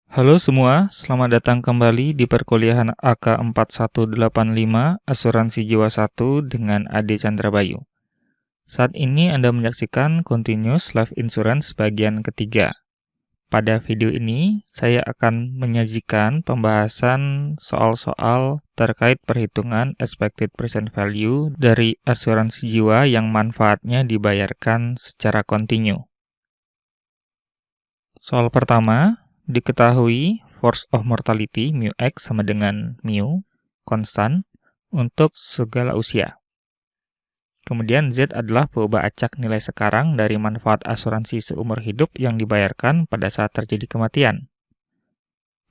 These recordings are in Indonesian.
Halo semua, selamat datang kembali di perkuliahan AK4185 Asuransi Jiwa 1 dengan Ade Chandra Bayu. Saat ini Anda menyaksikan Continuous Life Insurance bagian ketiga. Pada video ini, saya akan menyajikan pembahasan soal-soal terkait perhitungan expected present value dari asuransi jiwa yang manfaatnya dibayarkan secara kontinu. Soal pertama, diketahui force of mortality mu x sama dengan mu konstan untuk segala usia. Kemudian Z adalah perubahan acak nilai sekarang dari manfaat asuransi seumur hidup yang dibayarkan pada saat terjadi kematian.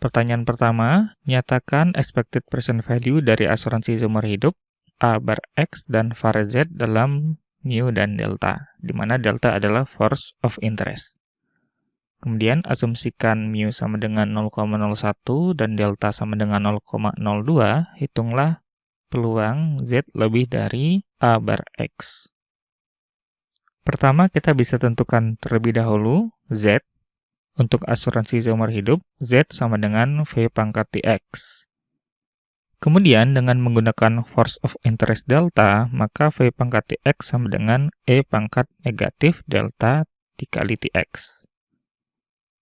Pertanyaan pertama, nyatakan expected present value dari asuransi seumur hidup A bar X dan var Z dalam mu dan delta, di mana delta adalah force of interest. Kemudian asumsikan mu sama dengan 0,01 dan delta sama dengan 0,02, hitunglah peluang Z lebih dari A bar X. Pertama, kita bisa tentukan terlebih dahulu Z. Untuk asuransi seumur hidup, Z sama dengan V pangkat Tx. Kemudian, dengan menggunakan force of interest delta, maka V pangkat Tx sama dengan E pangkat negatif delta dikali Tx.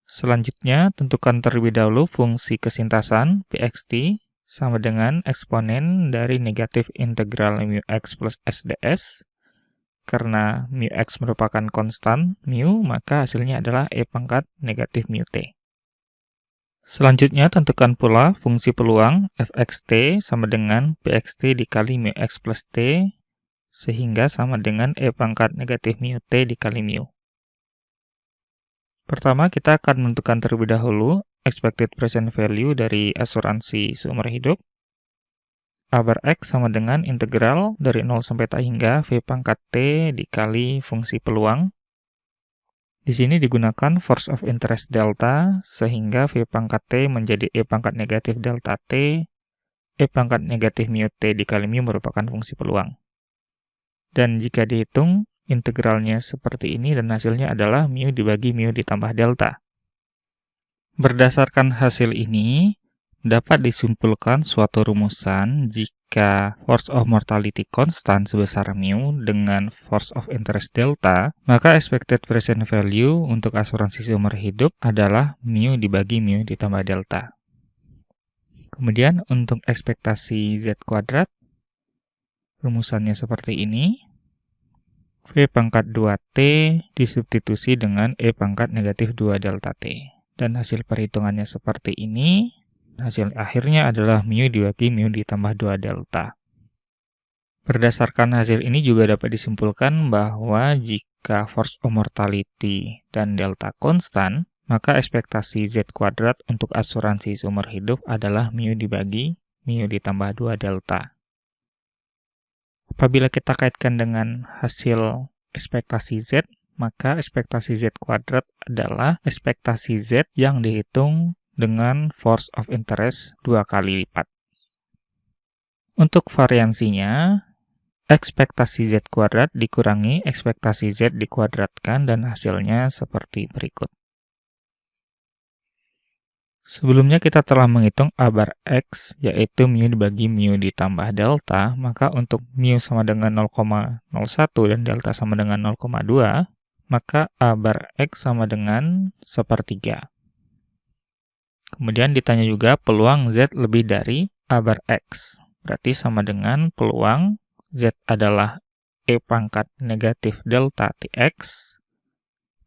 Selanjutnya, tentukan terlebih dahulu fungsi kesintasan Pxt sama dengan eksponen dari negatif integral mu x plus sds. Karena mu x merupakan konstan mu, maka hasilnya adalah e pangkat negatif mu t. Selanjutnya, tentukan pula fungsi peluang fxt sama dengan pxt dikali mu x plus t, sehingga sama dengan e pangkat negatif mu t dikali mu. Pertama, kita akan menentukan terlebih dahulu expected present value dari asuransi seumur hidup. A bar X sama dengan integral dari 0 sampai T hingga V pangkat T dikali fungsi peluang. Di sini digunakan force of interest delta, sehingga V pangkat T menjadi E pangkat negatif delta T, E pangkat negatif mu T dikali mu merupakan fungsi peluang. Dan jika dihitung, integralnya seperti ini dan hasilnya adalah mu dibagi mu ditambah delta. Berdasarkan hasil ini, dapat disimpulkan suatu rumusan jika force of mortality konstan sebesar mu dengan force of interest delta, maka expected present value untuk asuransi seumur hidup adalah mu dibagi mu ditambah delta. Kemudian untuk ekspektasi Z kuadrat, rumusannya seperti ini. V pangkat 2T disubstitusi dengan E pangkat negatif 2 delta T. Dan hasil perhitungannya seperti ini. Hasil akhirnya adalah mu dibagi mu ditambah 2 delta. Berdasarkan hasil ini juga dapat disimpulkan bahwa jika force of mortality dan delta konstan, maka ekspektasi Z kuadrat untuk asuransi seumur hidup adalah mu dibagi mu ditambah 2 delta. Apabila kita kaitkan dengan hasil ekspektasi Z, maka ekspektasi Z kuadrat adalah ekspektasi Z yang dihitung dengan force of interest 2 kali lipat. Untuk variansinya, ekspektasi Z kuadrat dikurangi ekspektasi Z dikuadratkan dan hasilnya seperti berikut. Sebelumnya kita telah menghitung A bar X, yaitu mu dibagi mu ditambah delta, maka untuk mu sama dengan 0,01 dan delta sama dengan 0,2, maka A bar X sama dengan 1/3. Kemudian ditanya juga peluang Z lebih dari A bar X, berarti sama dengan peluang Z adalah E pangkat negatif delta Tx,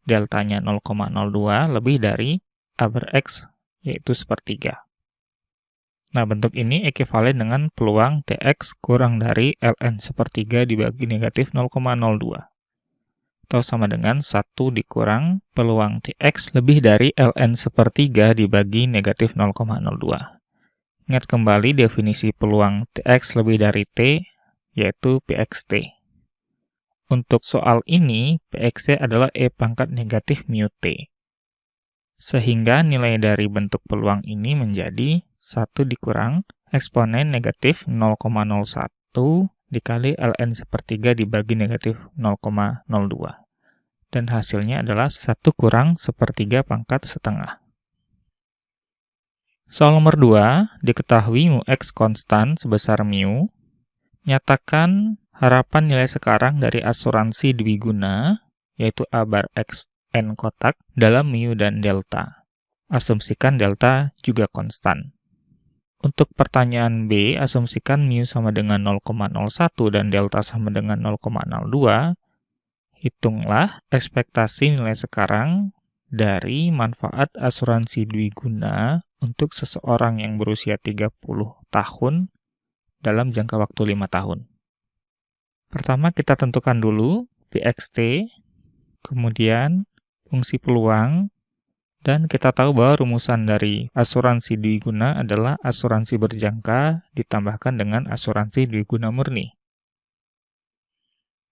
deltanya 0,02 lebih dari A bar X, yaitu 1/3. Nah, bentuk ini ekivalen dengan peluang Tx kurang dari ln 1/3 dibagi negatif 0,02. Atau sama dengan 1 dikurang peluang Tx lebih dari ln 1/3 dibagi negatif 0,02. Ingat kembali definisi peluang Tx lebih dari T, yaitu Pxt. Untuk soal ini, Pxt adalah E pangkat negatif mu T. Sehingga nilai dari bentuk peluang ini menjadi 1 dikurang eksponen negatif 0,01 dikali ln 1/3 dibagi negatif 0,02. Dan hasilnya adalah 1 kurang 1/3 pangkat setengah. Soal nomor 2, diketahui mu X konstan sebesar mu. Nyatakan harapan nilai sekarang dari asuransi dwiguna, yaitu A bar X N kotak, dalam mu dan delta. Asumsikan delta juga konstan. Untuk pertanyaan B, asumsikan mu sama dengan 0,01 dan delta sama dengan 0,02. Hitunglah ekspektasi nilai sekarang dari manfaat asuransi dwiguna untuk seseorang yang berusia 30 tahun dalam jangka waktu 5 tahun. Pertama kita tentukan dulu PXT, kemudian fungsi peluang, dan kita tahu bahwa rumusan dari asuransi dwiguna adalah asuransi berjangka ditambahkan dengan asuransi dwiguna murni.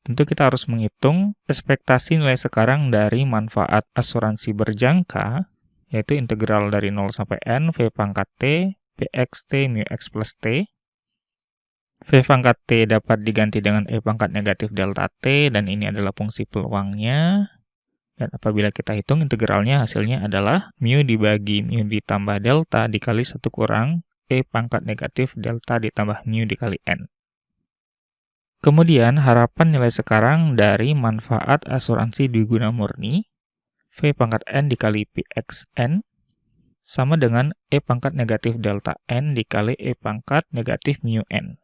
Tentu kita harus menghitung ekspektasi nilai sekarang dari manfaat asuransi berjangka, yaitu integral dari 0 sampai n V pangkat T, PXT mu X plus T. V pangkat T dapat diganti dengan E pangkat negatif delta T, dan ini adalah fungsi peluangnya. Dan apabila kita hitung integralnya, hasilnya adalah mu dibagi mu ditambah delta dikali 1 kurang E pangkat negatif delta ditambah mu dikali N. Kemudian, harapan nilai sekarang dari manfaat asuransi dwiguna murni, V pangkat N dikali PXN, sama dengan E pangkat negatif delta N dikali E pangkat negatif mu N.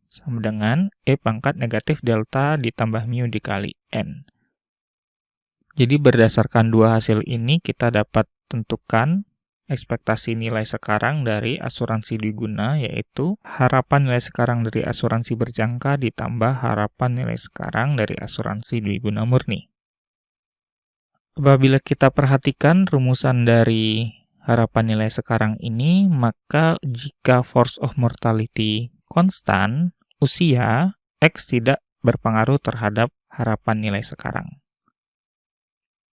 Sama dengan E pangkat negatif delta ditambah mu dikali N. Jadi berdasarkan dua hasil ini kita dapat tentukan ekspektasi nilai sekarang dari asuransi dwiguna, yaitu harapan nilai sekarang dari asuransi berjangka ditambah harapan nilai sekarang dari asuransi dwiguna murni. Apabila kita perhatikan rumusan dari harapan nilai sekarang ini, maka jika force of mortality konstan, usia X tidak berpengaruh terhadap harapan nilai sekarang.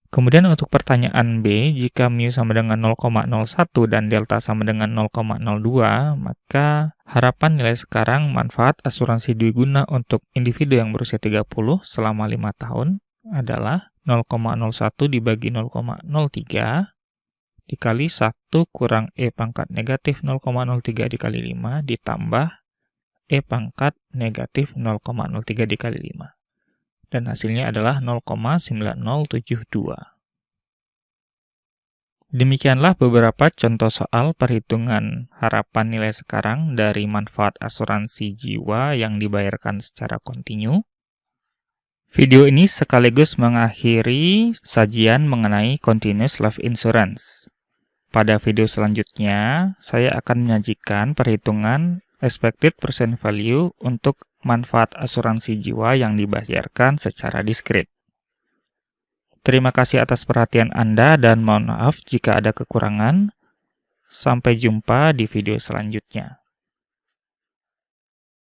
Kemudian untuk pertanyaan B, jika mu sama dengan 0,01 dan delta sama dengan 0,02, maka harapan nilai sekarang manfaat asuransi dwiguna untuk individu yang berusia 30 selama 5 tahun adalah 0,01 dibagi 0,03 dikali 1 kurang E pangkat negatif 0,03 dikali 5 ditambah E pangkat negatif 0,03 dikali 5. Dan hasilnya adalah 0,9072. Demikianlah beberapa contoh soal perhitungan harapan nilai sekarang dari manfaat asuransi jiwa yang dibayarkan secara kontinu. Video ini sekaligus mengakhiri sajian mengenai Continuous Life Insurance. Pada video selanjutnya, saya akan menyajikan perhitungan expected present value untuk manfaat asuransi jiwa yang dibayarkan secara diskret. Terima kasih atas perhatian Anda dan mohon maaf jika ada kekurangan. Sampai jumpa di video selanjutnya.